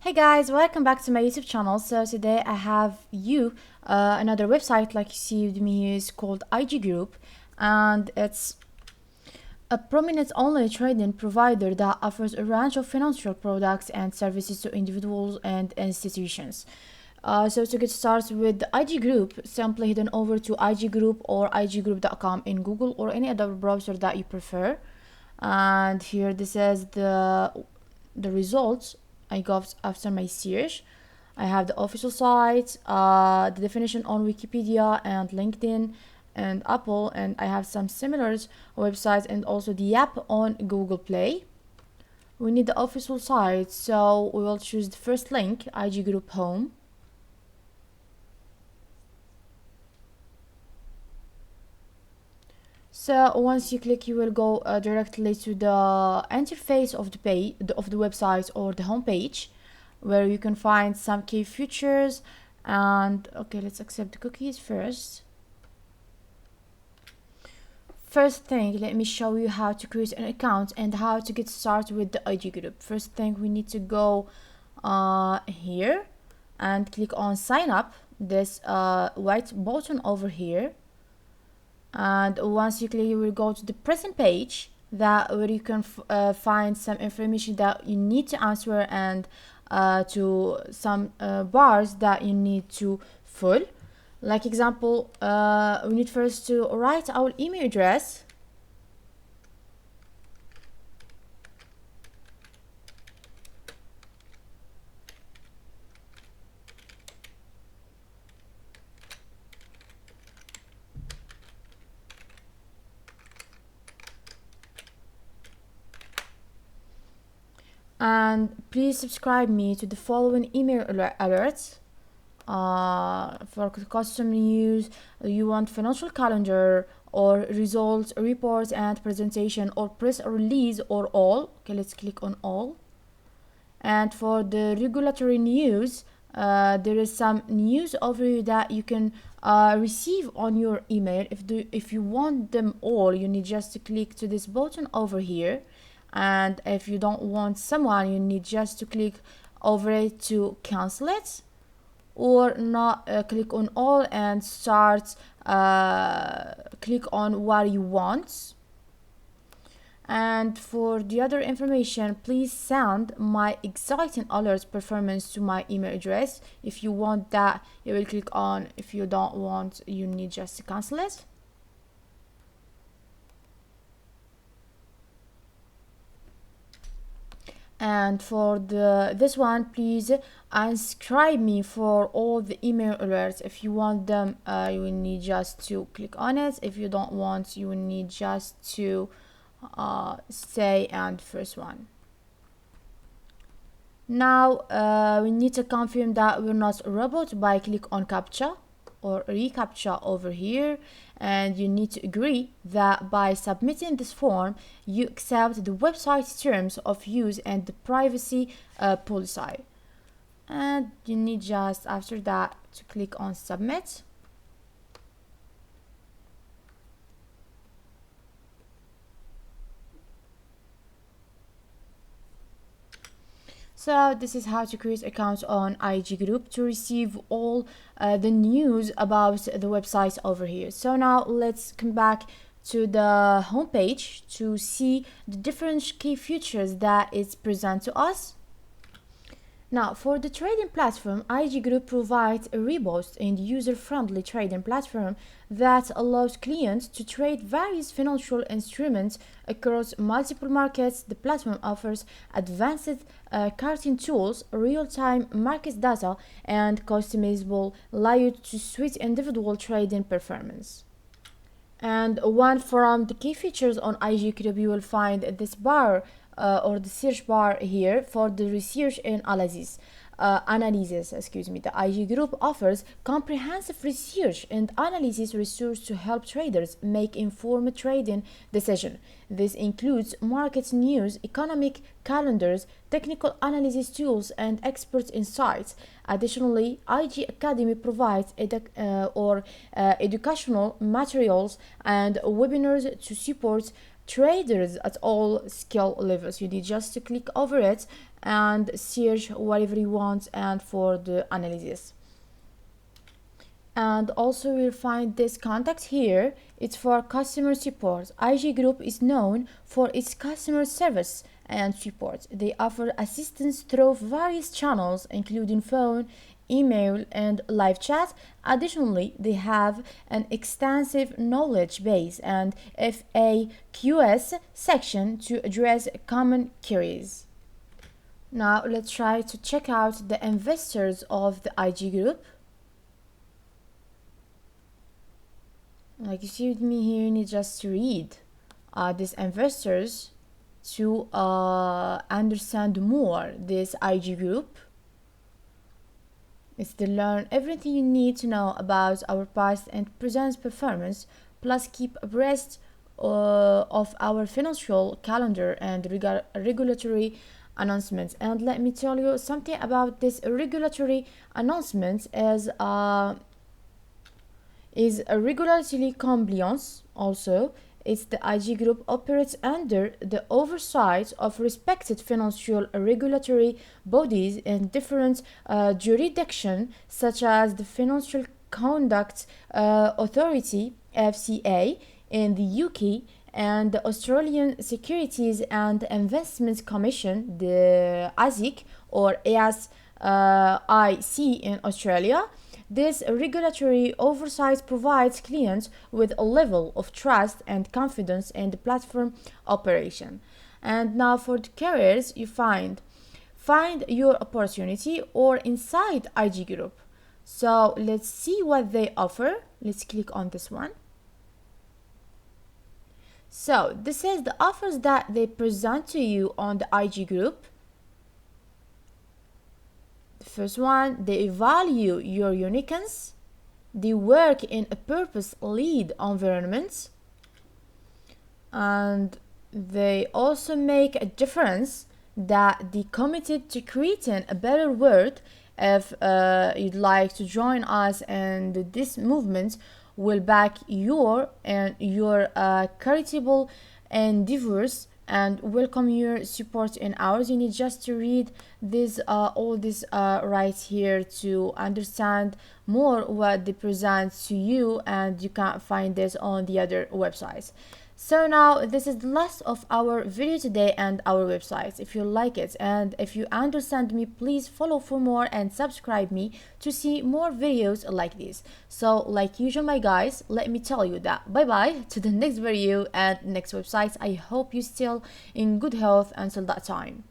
Hey guys, welcome back to my YouTube channel. So today I have another website like you see with me here is called IG Group, and it's a prominent online trading provider that offers a range of financial products and services to individuals and institutions. So to get started with the IG Group, simply head on over to IG Group or iggroup.com in Google or any other browser that you prefer. And here this is the results I got after my search. I have the official site, the definition on Wikipedia and LinkedIn and Apple, and I have some similar websites and also the app on Google Play. We need the official site, so we will choose the first link, IG Group Home. So once you click, you will go directly to the interface of the page of the website or the home page, where you can find some key features. And okay, let's accept the cookies first. First thing, let me show you how to create an account and how to get started with the IG Group. First thing, we need to go here and click on sign up, this white button over here. And once you click, you will go to the present page where you can find some information that you need to answer and to some bars that you need to fill. Like example, we need first to write our email address. And please subscribe me to the following email alerts. For custom news, you want financial calendar or results, reports and presentation or press release or all. Okay, let's click on all. And for the regulatory news, there is some news overview that you can receive on your email. If you want them all, you need just to click to this button over here. And if you don't want someone, you need just to click over it to cancel it, or not click on all and start click on what you want. And for the other information, please send my exciting alert performance to my email address. If you want that, you will click on. If you don't want, you need just to cancel it. And for this one, please unsubscribe me for all the email alerts. If you want them, you will need just to click on it. If you don't want, you will need just to stay and first one. Now we need to confirm that we're not a robot by click on captcha or reCAPTCHA over here, and you need to agree that by submitting this form you accept the website's terms of use and the privacy policy. And you need just after that to click on submit. So this is how to create accounts on IG Group to receive all the news about the website over here. So now let's come back to the homepage to see the different key features that is present to us. Now, for the trading platform, IG Group provides a robust and user-friendly trading platform that allows clients to trade various financial instruments across multiple markets. The platform offers advanced charting tools, real-time market data, and customizable layout to suit individual trading performance. And one from the key features on IG Group, you will find this bar or the search bar here for the research and analysis. The IG Group offers comprehensive research and analysis resources to help traders make informed trading decisions. This includes market news, economic calendars, technical analysis tools, and expert insights. Additionally, IG Academy provides educational materials and webinars to support traders at all skill levels. You need just to click over it and search whatever you want and for the analysis. And also you'll find this contact here. It's for customer support. IG Group is known for its customer service and support. They offer assistance through various channels including phone, email, and live chat. Additionally, they have an extensive knowledge base and FAQs section to address common queries. Now let's try to check out the investors of the IG Group. Like you see with me here, you need just to read these investors to understand more this IG Group. It's to learn everything you need to know about our past and present performance, plus keep abreast of our financial calendar and regulatory announcements. And let me tell you something about this regulatory announcements is a regulatory compliance also. It's the IG Group operates under the oversight of respected financial regulatory bodies in different jurisdictions, such as the Financial Conduct Authority (FCA) in the UK and the Australian Securities and Investments Commission, the ASIC or ASIC in Australia. This regulatory oversight provides clients with a level of trust and confidence in the platform operation. And now for the careers, you find your opportunity or inside IG Group. So let's see what they offer. Let's click on this one. So this is the offers that they present to you on the IG Group. The first one, they value your uniqueness. They work in a purpose-led environment. And they also make a difference that they committed to creating a better world. If you'd like to join us, and this movement will back your charitable endeavors and welcome your support in ours. You need just to read this all this right here to understand more what they present to you, and you can't find this on the other websites. So now this is the last of our video today and our websites. If you like it and if you understand me, please follow for more and subscribe me to see more videos like this. So like usual, my guys, let me tell you that bye bye to the next video and next websites. I hope you still in good health until that time.